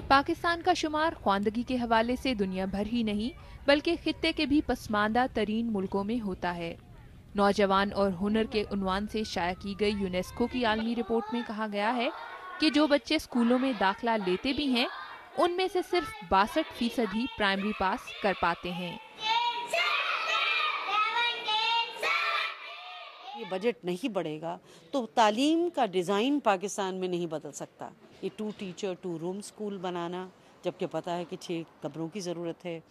पाकिस्तान का शुमार ख्वांदगी के हवाले से दुनिया भर ही नहीं बल्कि खित्ते के भी पसमानदा तरीन मुल्कों में होता है। नौजवान और हुनर के उन्वान से शाया की गई यूनेस्को की आलमी रिपोर्ट में कहा गया है कि जो बच्चे स्कूलों में दाखिला लेते भी हैं उनमें से सिर्फ 62% ही प्राइमरी पास कर पाते हैं। ये बजट नहीं बढ़ेगा तो तालीम का डिज़ाइन पाकिस्तान में नहीं बदल सकता। ये 2 टीचर 2 रूम स्कूल बनाना, जबकि पता है कि 6 कमरों की ज़रूरत है,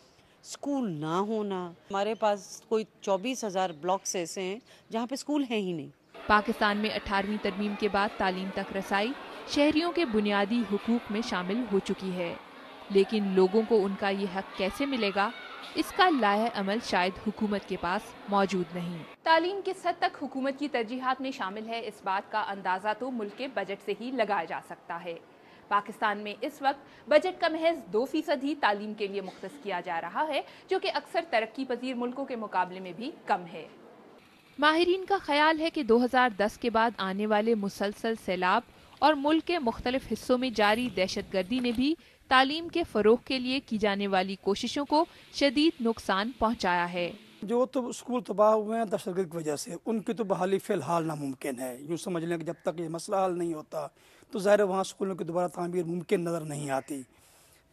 स्कूल ना होना। हमारे पास कोई 24,000 ब्लॉक्स ऐसे हैं जहाँ पे स्कूल है ही नहीं। पाकिस्तान में 18वीं तरमीम के बाद तालीम तक रसाई शहरियों के बुनियादी हुकूक में शामिल हो चुकी है, लेकिन लोगों को उनका ये हक कैसे मिलेगा, इसका लाहे अमल शायद हुकूमत के पास मौजूद नहीं। तालीम किस हद तक हुकूमत की तरजीहात में शामिल है, इस बात का अंदाज़ा तो मुल्क के बजट से ही लगाया जा सकता है। पाकिस्तान में इस वक्त बजट का महज 2% ही तालीम के लिए मुख्तस किया जा रहा है, जो कि अक्सर तरक्की पजीर मुल्कों के मुकाबले में भी कम है। माहिरीन का ख्याल है कि 2010 के बाद आने वाले मुसलसल सैलाब और मुल्क के मुख्तलिफ हिस्सों में जारी दहशतगर्दी ने भी तालीम के फरोग के लिए की जाने वाली कोशिशों को शदीद नुकसान पहुंचाया है। जो तो स्कूल तबाह हुए हैं दहशतगर्दी की वजह से, उनकी तो बहाली फ़िलहाल नामुमकिन है। यूँ समझ लें कि जब तक ये मसला हल नहीं होता तो ज़ाहिर है वहाँ स्कूलों की दोबारा तामीर मुमकिन नज़र नहीं आती।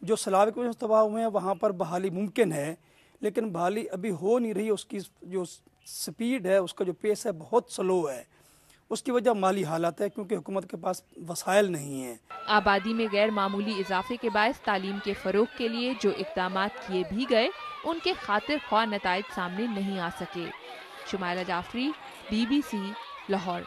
जो सैलाब की वजह से तबाह हुए हैं वहाँ पर बहाली मुमकिन है, लेकिन बहाली अभी हो नहीं रही। उसकी जो स्पीड है, उसका जो पेस है, बहुत स्लो है। उसकी वजह माली हालात है, क्योंकि हुकूमत के पास वसाइल नहीं है। आबादी में गैर मामूली इजाफे के बायस तालीम के फरोग के लिए जो इक़दामात किए भी गए उनके खातिर ख्वाह नताइज सामने नहीं आ सके। शुमाइला जाफरी, BBC, लाहौर।